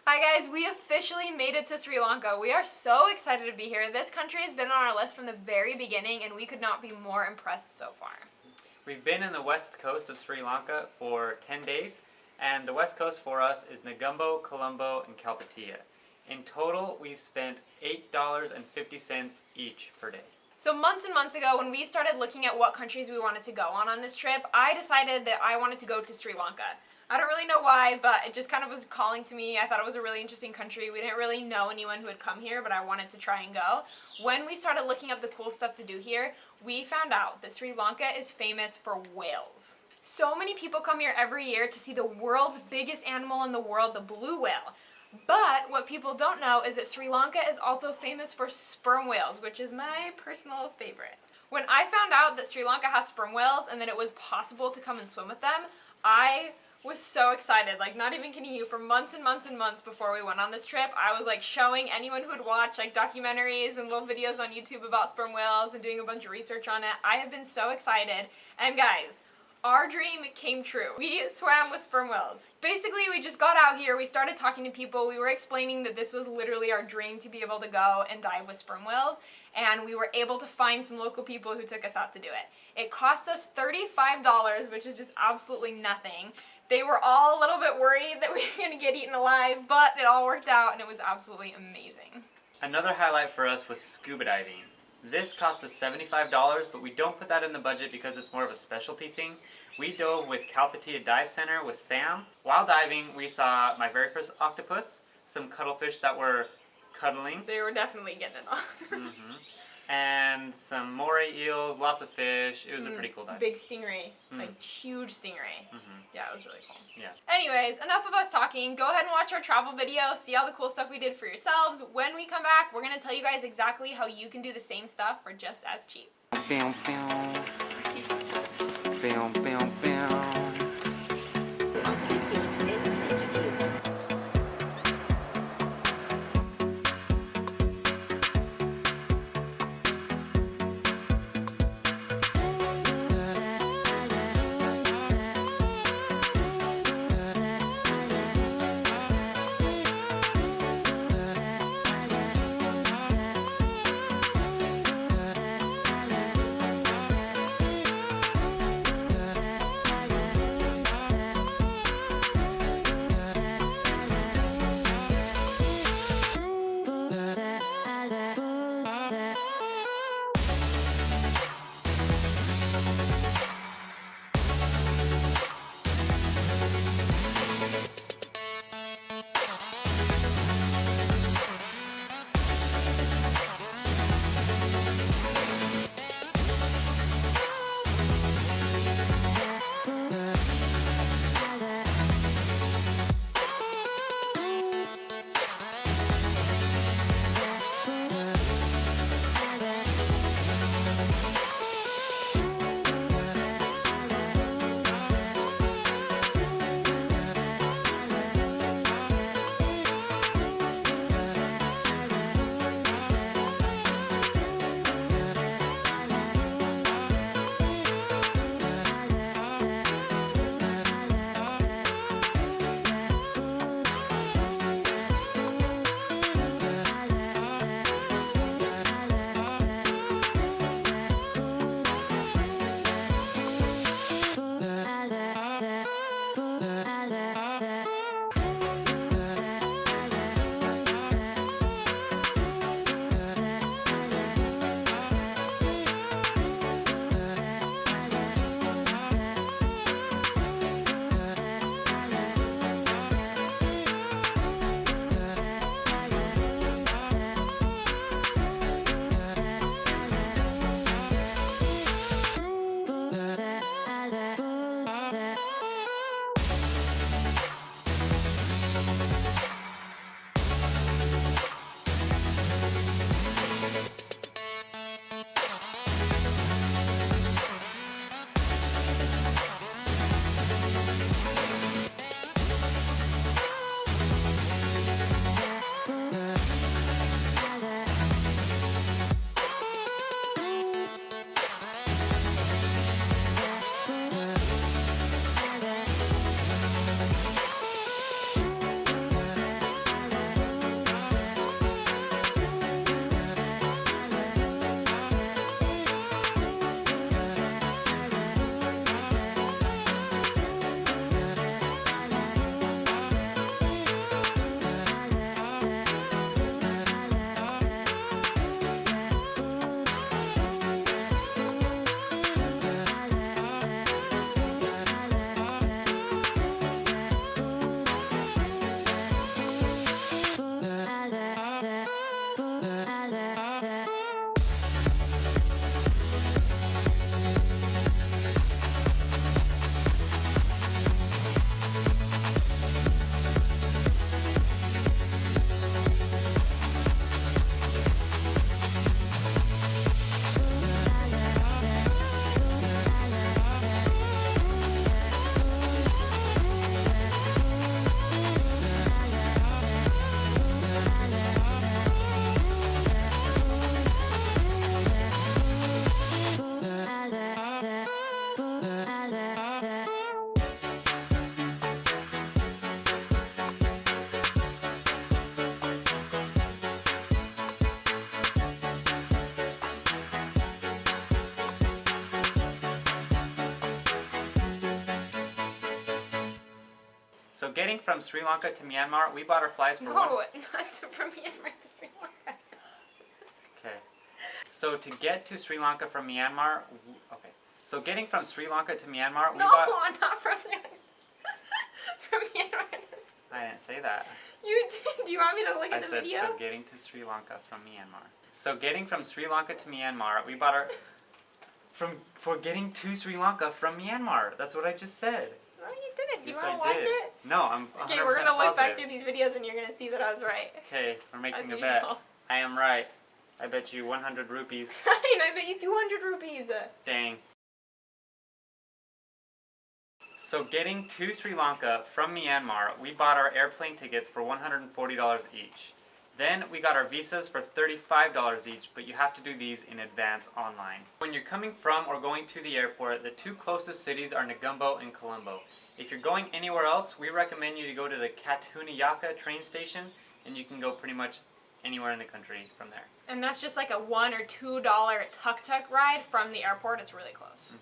Hi guys, we officially made it to Sri Lanka. We are so excited to be here. This country has been on our list from the very beginning and we could not be more impressed so far. We've been in the west coast of Sri Lanka for 10 days, and the west coast for us is Negombo, Colombo, and Kalpitiya. In total, we've spent $8.50 each per day. So months and months ago, when we started looking at what countries we wanted to go on this trip, I decided that I wanted to go to Sri Lanka. I don't really know why, but it just kind of was calling to me. I thought it was a really interesting country. We didn't really know anyone who had come here, but I wanted to try and go. When we started looking up the cool stuff to do here, we found out that Sri Lanka is famous for whales. So many people come here every year to see the world's biggest animal in the world, the blue whale. But what people don't know is that Sri Lanka is also famous for sperm whales, which is my personal favorite. When I found out that Sri Lanka has sperm whales and that it was possible to come and swim with them, I was so excited, like not even kidding you, for months and months and months before we went on this trip. I was like showing anyone who would watch like documentaries and little videos on YouTube about sperm whales and doing a bunch of research on it. I have been so excited, and guys, our dream came true. We swam with sperm whales. Basically, we just got out here, we started talking to people, we were explaining that this was literally our dream to be able to go and dive with sperm whales, and we were able to find some local people who took us out to do it. It cost us $35, which is just absolutely nothing. They were all a little bit worried that we were gonna get eaten alive, but it all worked out and it was absolutely amazing. Another highlight for us was scuba diving. This cost us $75, but we don't put that in the budget because it's more of a specialty thing. We dove with Kalpitiya Dive Center with Sam. While diving, we saw my very first octopus, some cuttlefish that were cuddling. They were definitely getting it on. And some moray eels, lots of fish. It was a pretty cool dive. Big stingray, like huge stingray. Yeah, it was really cool. Yeah. Anyways, enough of us talking. Go ahead and watch our travel video, see all the cool stuff we did for yourselves. When we come back, we're gonna tell you guys exactly how you can do the same stuff for just as cheap. So getting from Sri Lanka to Myanmar, we bought our flights for No, not from Myanmar to Sri Lanka. Okay. So to get to Sri Lanka from Myanmar, okay. So getting from Sri Lanka to Myanmar, we bought... No, I'm not from Sri Lanka. From Myanmar to Sri Lanka. I didn't say that. You did. Do you want me to look at the video? I said, so getting to Sri Lanka from Myanmar. So getting from Sri Lanka to Myanmar, we bought our... For getting to Sri Lanka from Myanmar. That's what I just said. No, you didn't. Do you Yes, want to I watch did. it? No, I'm 100% Okay, we're going to look back positive. through these videos and you're going to see that I was right. Okay, we're making As a bet. usual. I am right. I bet you 100 rupees. And I bet you 200 rupees. Dang. So getting to Sri Lanka from Myanmar, we bought our airplane tickets for $140 each. Then we got our visas for $35 each, but you have to do these in advance online. When you're coming from or going to the airport, the two closest cities are Negombo and Colombo. If you're going anywhere else, we recommend you to go to the Kalpitiya train station, and you can go pretty much anywhere in the country from there. And that's just like a $1 or $2 tuk-tuk ride from the airport. It's really close.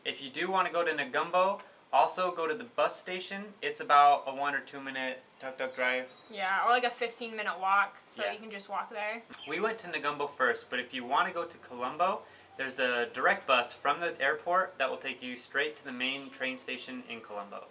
If you do want to go to Negombo, also go to the bus station. It's about a 1 or 2 minute tuk-tuk drive. Yeah, or like a 15-minute walk, so Yeah. you can just walk there. We went to Negombo first, but if you want to go to Colombo, there's a direct bus from the airport that will take you straight to the main train station in Colombo.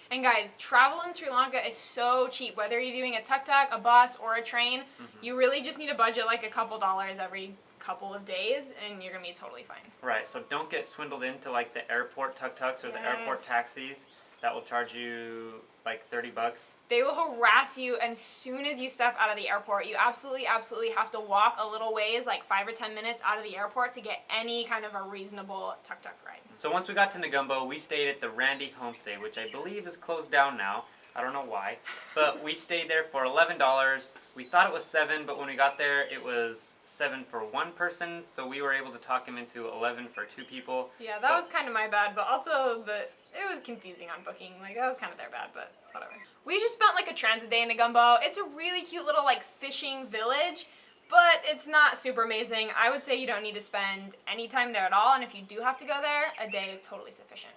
And guys, travel in Sri Lanka is so cheap. Whether you're doing a tuk-tuk, a bus, or a train, you really just need to budget like a couple dollars every couple of days, and you're going to be totally fine. Right, so don't get swindled into like the airport tuk-tuks or the airport Yes. taxis that will charge you like 30 bucks. They will harass you as soon as you step out of the airport. You absolutely have to walk a little ways, like 5 or 10 minutes out of the airport to get any kind of a reasonable tuk-tuk ride. So once we got to Negombo, we stayed at the Randy Homestay, which I believe is closed down now. I don't know why, but we stayed there for $11. We thought it was $7, but when we got there, it was $7 for one person, so we were able to talk him into $11 for 2 people. Yeah, that was kind of my bad, but also it was confusing on booking. Like, that was kind of their bad, but whatever. We just spent like a transit day in Negombo. It's a really cute little like fishing village, but it's not super amazing. I would say you don't need to spend any time there at all, and if you do have to go there, a day is totally sufficient.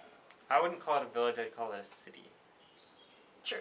I wouldn't call it a village, I'd call it a city. True.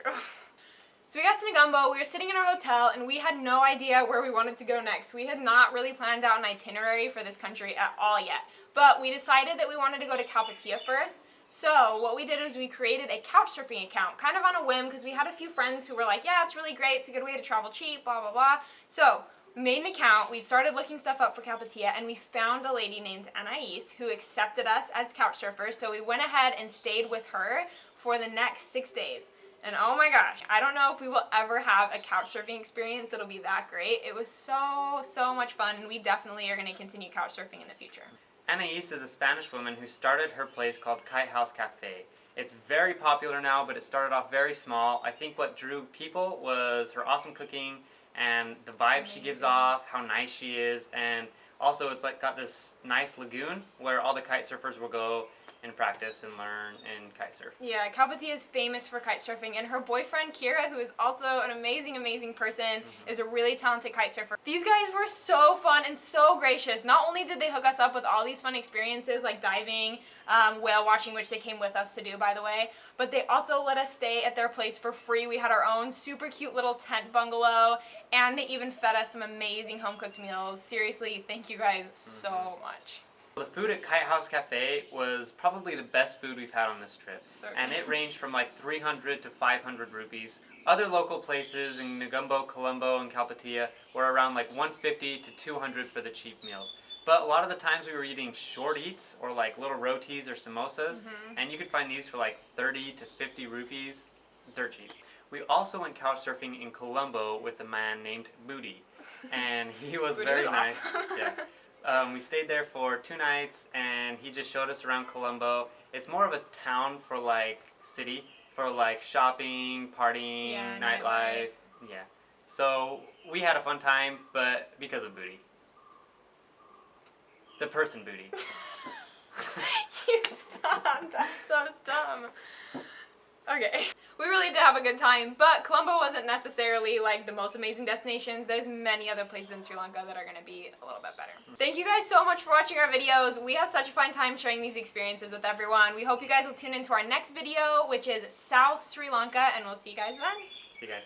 So we got to Negombo, we were sitting in our hotel, and we had no idea where we wanted to go next. We had not really planned out an itinerary for this country at all yet. But we decided that we wanted to go to Kalpitiya first. So what we did was we created a Couchsurfing account, kind of on a whim, because we had a few friends who were like, yeah, it's really great, it's a good way to travel cheap, blah, blah, blah. So we made an account, we started looking stuff up for Kalpitiya, and we found a lady named Anais who accepted us as couchsurfers. So we went ahead and stayed with her for the next 6 days. And oh my gosh, I don't know if we will ever have a couchsurfing experience that'll be that great. It was so much fun, and we definitely are going to continue couchsurfing in the future. Anais is a Spanish woman who started her place called Kite House Cafe. It's very popular now, but it started off very small. I think what drew people was her awesome cooking and the vibe she gives off, how nice she is, and also it's like got this nice lagoon where all the kite surfers will go and practice and learn and kite surf. Yeah, Kalpitiya is famous for kite surfing, and her boyfriend Kira, who is also an amazing person, is a really talented kite surfer. These guys were so fun and so gracious. Not only did they hook us up with all these fun experiences like diving, whale watching, which they came with us to do, by the way, but they also let us stay at their place for free. We had our own super cute little tent bungalow, and they even fed us some amazing home-cooked meals. Seriously, thank you guys so much. The food at Kite House Cafe was probably the best food we've had on this trip. And it ranged from like 300 to 500 rupees. Other local places in Negombo, Colombo, and Kalpitiya were around like 150 to 200 for the cheap meals. But a lot of the times we were eating short eats or like little rotis or samosas, and you could find these for like 30 to 50 rupees. Dirt cheap. We also went couchsurfing in Colombo with a man named Booty, and he was Booty very was nice. awesome. Yeah. We stayed there for 2 nights, and he just showed us around Colombo. It's more of a town for like city, for like shopping, partying, Yeah, nightlife. Yeah. So we had a fun time, but because of Booty. The person Booty. You stop, that's so dumb. Okay. We really did have a good time, but Colombo wasn't necessarily like the most amazing destinations. There's many other places in Sri Lanka that are going to be a little bit better. Thank you guys so much for watching our videos. We have such a fun time sharing these experiences with everyone. We hope you guys will tune into our next video, which is South Sri Lanka, and we'll see you guys then. See you guys.